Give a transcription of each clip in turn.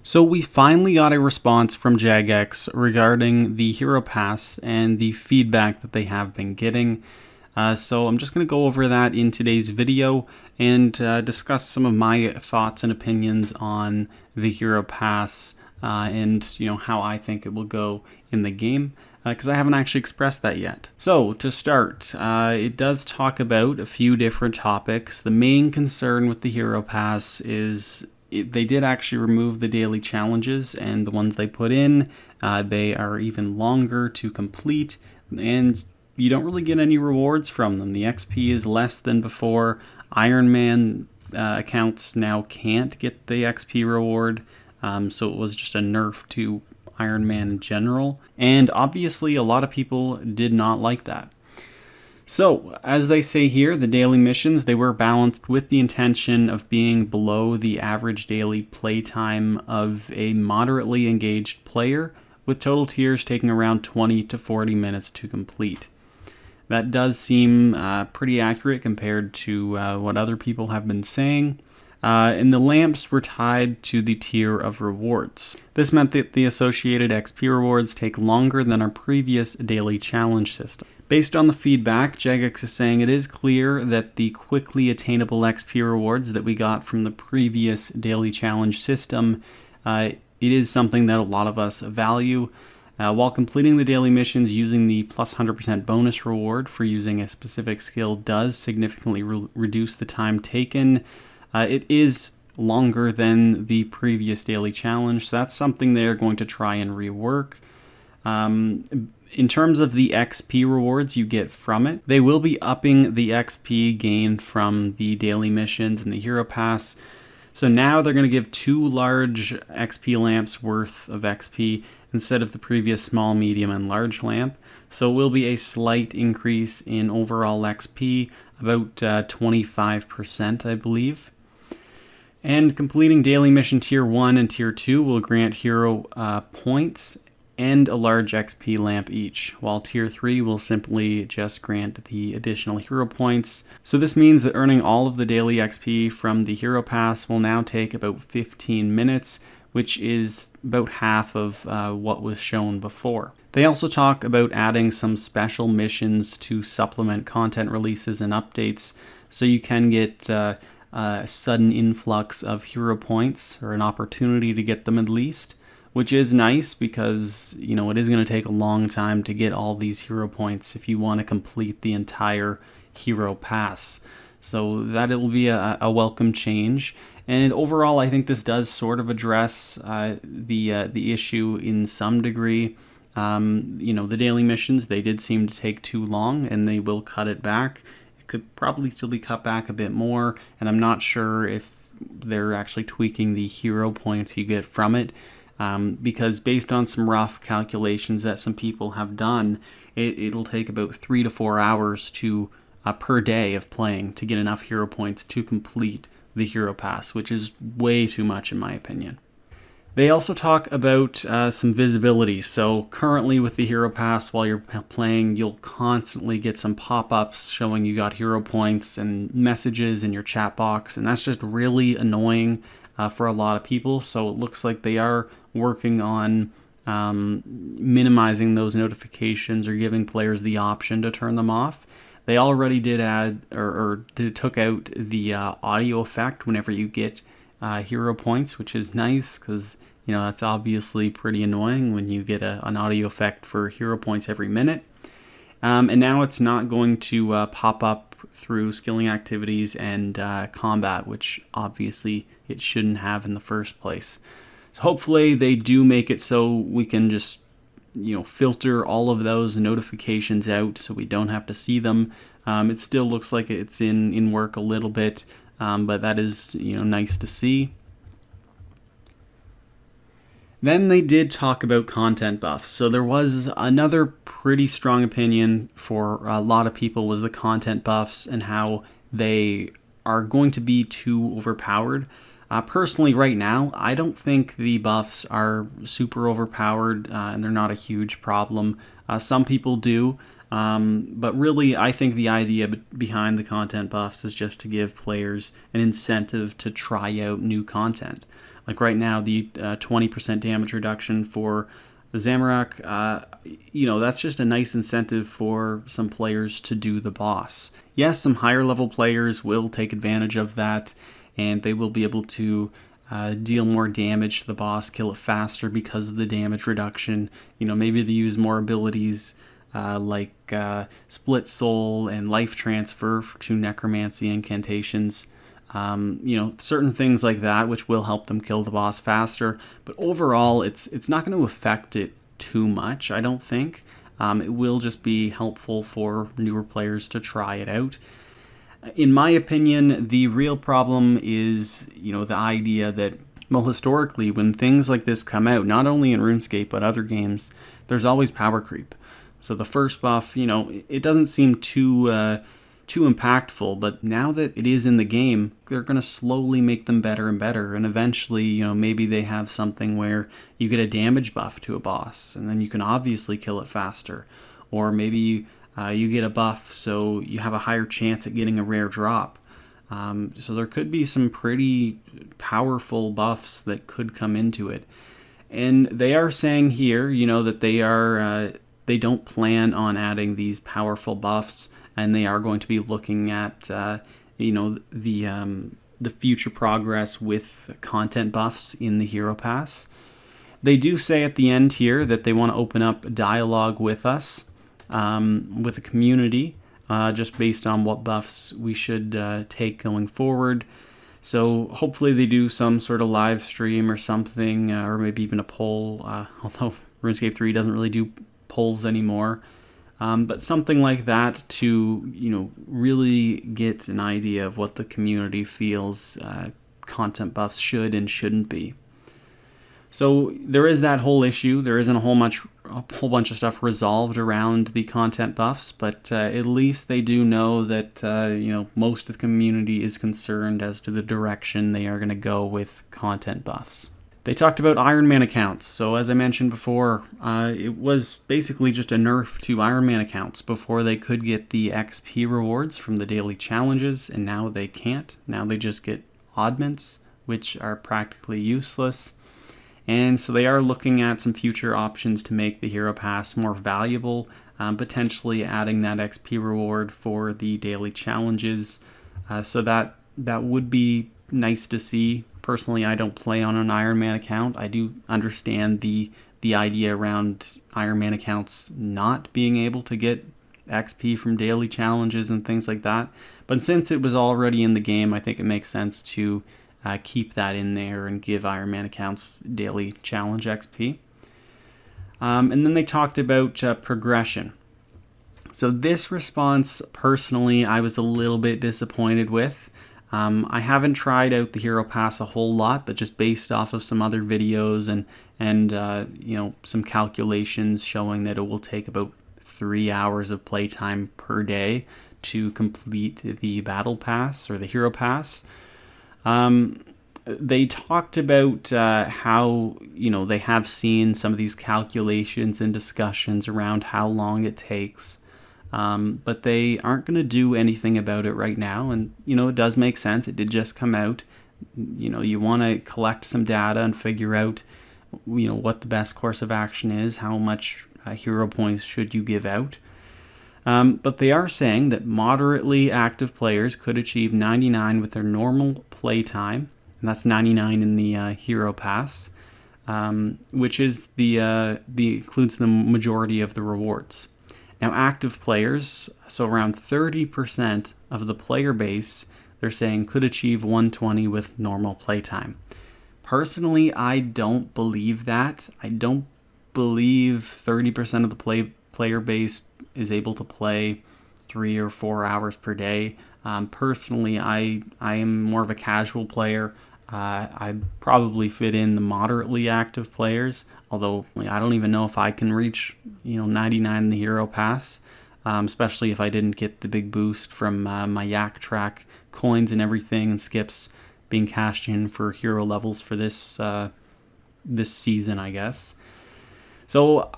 So we finally got a response from Jagex regarding the Hero Pass and the feedback that they have been getting. So I'm just going to go over that in today's video and discuss some of my thoughts and opinions on the Hero Pass and how I think it will go in the game, because I haven't actually expressed that yet. So to start, it does talk about a few different topics. The main concern with the Hero Pass is they did actually remove the daily challenges, and the ones they put in, they are even longer to complete, and you don't really get any rewards from them. The XP is less than before. Iron Man accounts now can't get the XP reward, so it was just a nerf to Iron Man in general, and obviously a lot of people did not like that. So, as they say here, the daily missions, they were balanced with the intention of being below the average daily playtime of a moderately engaged player, with total tiers taking around 20 to 40 minutes to complete. That does seem pretty accurate compared to what other people have been saying. And the lamps were tied to the tier of rewards. This meant that the associated XP rewards take longer than our previous daily challenge system. Based on the feedback, Jagex is saying it is clear that the quickly attainable XP rewards that we got from the previous daily challenge system, it is something that a lot of us value. While completing the daily missions using the plus 100% bonus reward for using a specific skill does significantly reduce the time taken, it is longer than the previous daily challenge, so that's something they're going to try and rework. In terms of the XP rewards you get from it, they will be upping the XP gained from the daily missions and the Hero Pass. So now they're going to give 2 large XP lamps worth of XP instead of the previous small, medium, and large lamp. So it will be a slight increase in overall XP, about 25%, I believe. And completing daily mission tier 1 and tier 2 will grant hero points and a large XP lamp each, while tier 3 will simply just grant the additional hero points. So this means that earning all of the daily XP from the Hero Pass will now take about 15 minutes, which is about half of what was shown before. They also talk about adding some special missions to supplement content releases and updates, so you can get a sudden influx of hero points, or an opportunity to get them at least, which is nice because, it is going to take a long time to get all these hero points if you want to complete the entire Hero Pass. So that it will be a welcome change. And overall, I think this does sort of address the issue in some degree. The daily missions, they did seem to take too long, and they will cut it back. It could probably still be cut back a bit more, and I'm not sure if they're actually tweaking the hero points you get from it. Because based on some rough calculations that some people have done, it'll take about 3 to 4 hours per day of playing to get enough hero points to complete the Hero Pass, which is way too much in my opinion. They also talk about some visibility. So currently with the Hero Pass, while you're playing, you'll constantly get some pop-ups showing you got hero points and messages in your chat box, and that's just really annoying for a lot of people. So it looks like they are working on minimizing those notifications or giving players the option to turn them off. They already did add or took out the audio effect whenever you get hero points, which is nice because that's obviously pretty annoying when you get an audio effect for hero points every minute. And now it's not going to pop up through skilling activities and combat, which obviously it shouldn't have in the first place. So hopefully they do make it so we can just filter all of those notifications out so we don't have to see them. It still looks like it's in work a little bit, but that is nice to see. Then they did talk about content buffs. So there was another pretty strong opinion for a lot of people was the content buffs and how they are going to be too overpowered. Personally, right now, I don't think the buffs are super overpowered and they're not a huge problem. Some people do, but really I think the idea behind the content buffs is just to give players an incentive to try out new content. Like right now, the 20% damage reduction for the Zamorak, that's just a nice incentive for some players to do the boss. Yes, some higher level players will take advantage of that, and they will be able to deal more damage to the boss, kill it faster because of the damage reduction. Maybe they use more abilities like Split Soul and Life Transfer to Necromancy incantations. Certain things like that, which will help them kill the boss faster. But overall, it's not going to affect it too much, I don't think. It will just be helpful for newer players to try it out. In my opinion, the real problem is, the idea that, well, historically, when things like this come out, not only in RuneScape, but other games, there's always power creep. So the first buff, it doesn't seem too impactful, but now that it is in the game, they're going to slowly make them better and better, and eventually, maybe they have something where you get a damage buff to a boss, and then you can obviously kill it faster, or maybe you get a buff so you have a higher chance at getting a rare drop. So there could be some pretty powerful buffs that could come into it, and they are saying here, that they don't plan on adding these powerful buffs, and they are going to be looking at the future progress with content buffs in the Hero Pass. They do say at the end here that they want to open up dialogue with us, with the community, just based on what buffs we should take going forward. So hopefully they do some sort of live stream or something, or maybe even a poll, although RuneScape 3 doesn't really do polls anymore. But something like that to, really get an idea of what the community feels content buffs should and shouldn't be. So there is that whole issue. There isn't a whole bunch of stuff resolved around the content buffs, but at least they do know that, most of the community is concerned as to the direction they are going to go with content buffs. They talked about Iron Man accounts. So as I mentioned before, it was basically just a nerf to Iron Man accounts. Before they could get the XP rewards from the daily challenges, and now they can't. Now they just get oddments, which are practically useless. And so they are looking at some future options to make the Hero Pass more valuable, potentially adding that XP reward for the daily challenges. So that would be nice to see. Personally, I don't play on an Iron Man account. I do understand the idea around Iron Man accounts not being able to get XP from daily challenges and things like that. But since it was already in the game, I think it makes sense to keep that in there and give Iron Man accounts daily challenge XP. And then they talked about progression. So this response, personally, I was a little bit disappointed with. I haven't tried out the Hero Pass a whole lot, but just based off of some other videos and some calculations showing that it will take about 3 hours of playtime per day to complete the Battle Pass or the Hero Pass. They talked about how, they have seen some of these calculations and discussions around how long it takes. But they aren't going to do anything about it right now. And, it does make sense. It did just come out. You want to collect some data and figure out, what the best course of action is, how much hero points should you give out. But they are saying that moderately active players could achieve 99 with their normal play time. And that's 99 in the Hero Pass, which is the includes the majority of the rewards. Now, active players, so around 30% of the player base, they're saying could achieve 120 with normal playtime. Personally, I don't believe that. I don't believe 30% of the player base is able to play 3 or 4 hours per day. Personally, I am more of a casual player. I probably fit in the moderately active players, although I don't even know if I can reach 99 in the Hero Pass, especially if I didn't get the big boost from my Yak Track coins and everything and skips being cashed in for hero levels for this season, I guess. So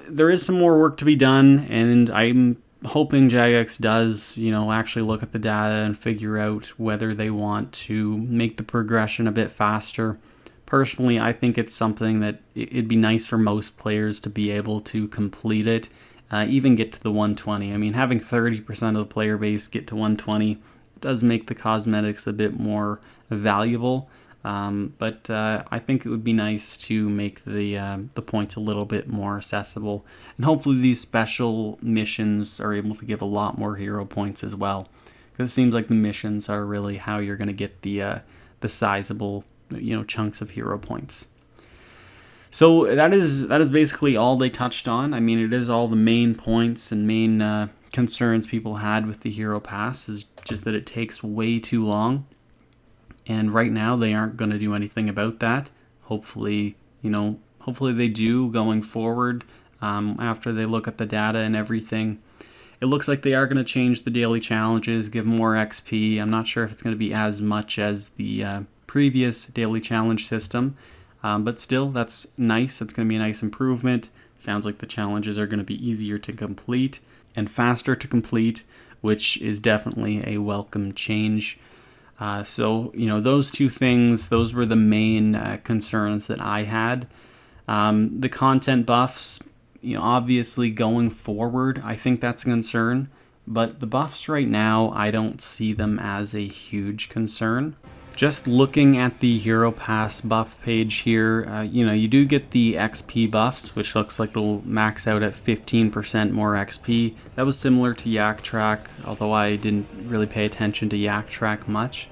there is some more work to be done, and I'm hoping Jagex does, actually look at the data and figure out whether they want to make the progression a bit faster. Personally, I think it's something that it'd be nice for most players to be able to complete it, even get to the 120. I mean, having 30% of the player base get to 120 does make the cosmetics a bit more valuable, but I think it would be nice to make the points a little bit more accessible, and hopefully these special missions are able to give a lot more hero points as well, because it seems like the missions are really how you're going to get the sizable chunks of hero points. So that is basically all they touched on. I mean, it is all the main points and main concerns people had with the Hero Pass, is just that it takes way too long. And right now they aren't going to do anything about that. Hopefully they do going forward, after they look at the data and everything. It looks like they are going to change the daily challenges, give more XP. I'm not sure if it's going to be as much as the previous daily challenge system, but still, that's nice. That's going to be a nice improvement. Sounds like the challenges are going to be easier to complete and faster to complete, which is definitely a welcome change. So those two things, those were the main concerns that I had. The content buffs, obviously going forward, I think that's a concern, but the buffs right now, I don't see them as a huge concern. Just looking at the Hero Pass buff page here, you do get the XP buffs, which looks like it'll max out at 15% more XP. That was similar to Yak Track, although I didn't really pay attention to Yak Track much.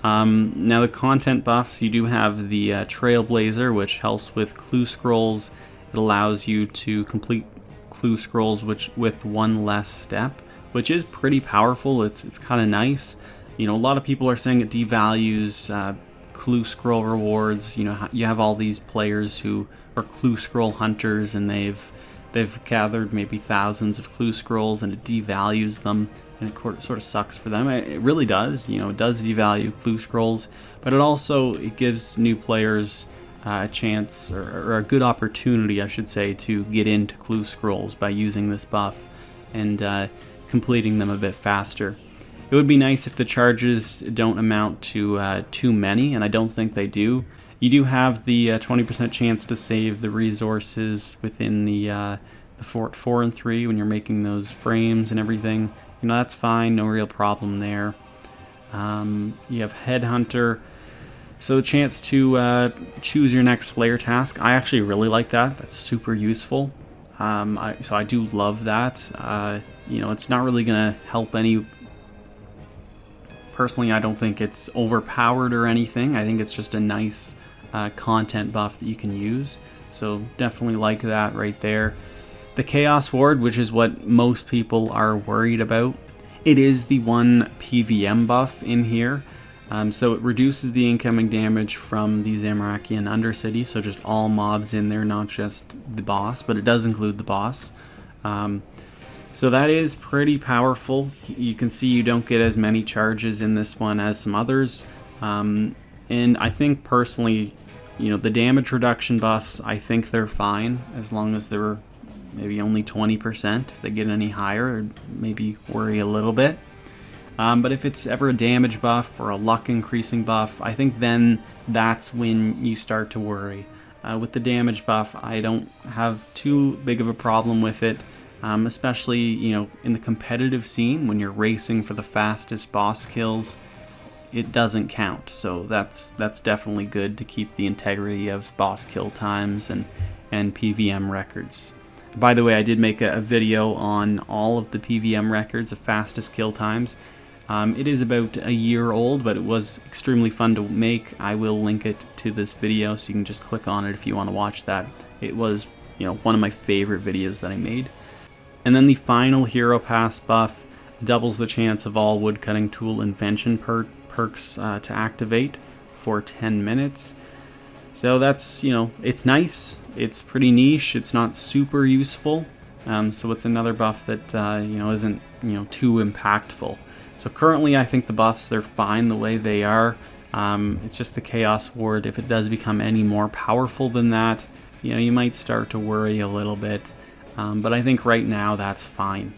Now the content buffs, you do have the Trailblazer, which helps with clue scrolls. It allows you to complete clue scrolls with one less step, which is pretty powerful. It's kind of nice. A lot of people are saying it devalues clue scroll rewards. You have all these players who are clue scroll hunters, and they've gathered maybe thousands of clue scrolls, and it devalues them, and it sort of sucks for them. It really does. It does devalue clue scrolls, but it gives new players a chance, or a good opportunity, I should say, to get into clue scrolls by using this buff and completing them a bit faster. It would be nice if the charges don't amount to too many, and I don't think they do. You do have the 20% chance to save the resources within the Fort 4 and 3 when you're making those frames and everything. That's fine, no real problem there. You have Headhunter, so the chance to choose your next Slayer task. I actually really like that. That's super useful. So I do love that. It's not really going to help any. Personally, I don't think it's overpowered or anything. I think it's just a nice content buff that you can use. So definitely like that right there. The Chaos Ward, which is what most people are worried about, it is the one PVM buff in here. So it reduces the incoming damage from the Zamorakian Undercity, so just all mobs in there, not just the boss, but it does include the boss. So that is pretty powerful. You can see you don't get as many charges in this one as some others. And I think personally, the damage reduction buffs, I think they're fine as long as they're maybe only 20%. If they get any higher, I'd maybe worry a little bit. But if it's ever a damage buff or a luck increasing buff, I think then that's when you start to worry. With the damage buff, I don't have too big of a problem with it. Especially, in the competitive scene, when you're racing for the fastest boss kills, it doesn't count. So that's definitely good to keep the integrity of boss kill times and PVM records. By the way, I did make a video on all of the PVM records of fastest kill times. It is about a year old, but it was extremely fun to make. I will link it to this video, so you can just click on it if you want to watch that. It was, one of my favorite videos that I made. And then the final Hero Pass buff doubles the chance of all woodcutting tool invention perks to activate for 10 minutes. So that's, it's nice. It's pretty niche. It's not super useful. So it's another buff that, isn't, too impactful. So currently I think the buffs, they're fine the way they are. It's just the Chaos Ward. If it does become any more powerful than that, you might start to worry a little bit. But I think right now that's fine.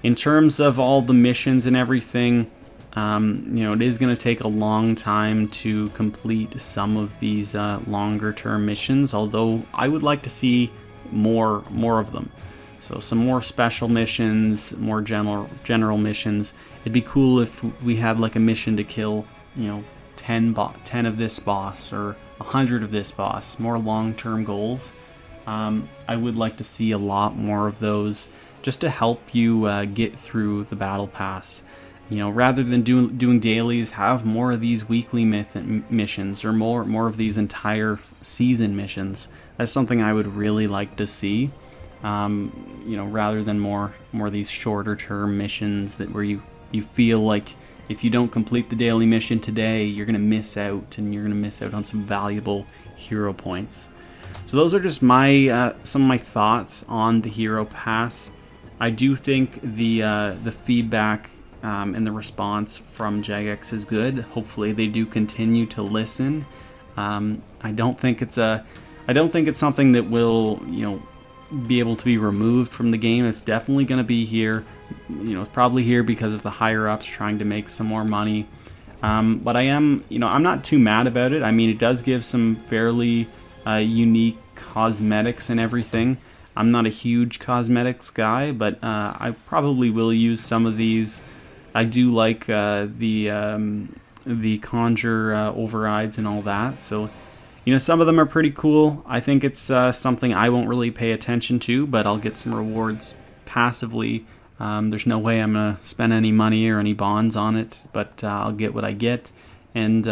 In terms of all the missions and everything, You know, it is going to take a long time to complete some of these longer term missions, although I would like to see more of them. So some more special missions, more general missions. It'd be cool if we had like a mission to kill, you know, 10 of this boss or 100 of this boss, more long-term goals. I would like to see a lot more of those just to help you get through the battle pass. You know, rather than doing dailies, have more of these weekly missions or more of these entire season missions. That's something I would really like to see. You know, rather than more of these shorter term missions where you feel like if you don't complete the daily mission today, you're gonna miss out, and you're gonna miss out on some valuable hero points. So those are just my some of my thoughts on the Hero Pass. I do think the feedback and the response from Jagex is good. Hopefully they do continue to listen. I don't think it's something that will, you know, be able to be removed from the game. It's definitely going to be here. You know, it's probably here because of the higher ups trying to make some more money. But I am, you know, I'm not too mad about it. I mean, it does give some fairly unique cosmetics and everything. I'm not a huge cosmetics guy, but I probably will use some of these. I do like the conjure overrides and all that. So, you know, some of them are pretty cool. I think it's something I won't really pay attention to, but I'll get some rewards passively. There's no way I'm going to spend any money or any bonds on it, but I'll get what I get. And,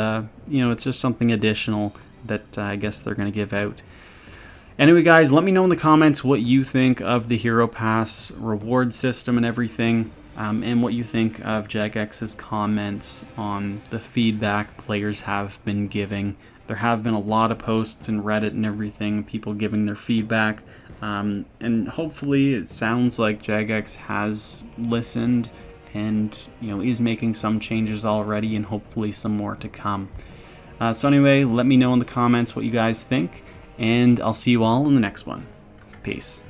you know, it's just something additional that I guess they're going to give out. Anyway, guys, let me know in the comments what you think of the Hero Pass reward system and everything, and what you think of Jagex's comments on the feedback players have been giving. There have been a lot of posts in Reddit and everything, people giving their feedback, and hopefully it sounds like Jagex has listened and, you know, is making some changes already, and hopefully some more to come. So anyway, let me know in the comments what you guys think, and I'll see you all in the next one. Peace.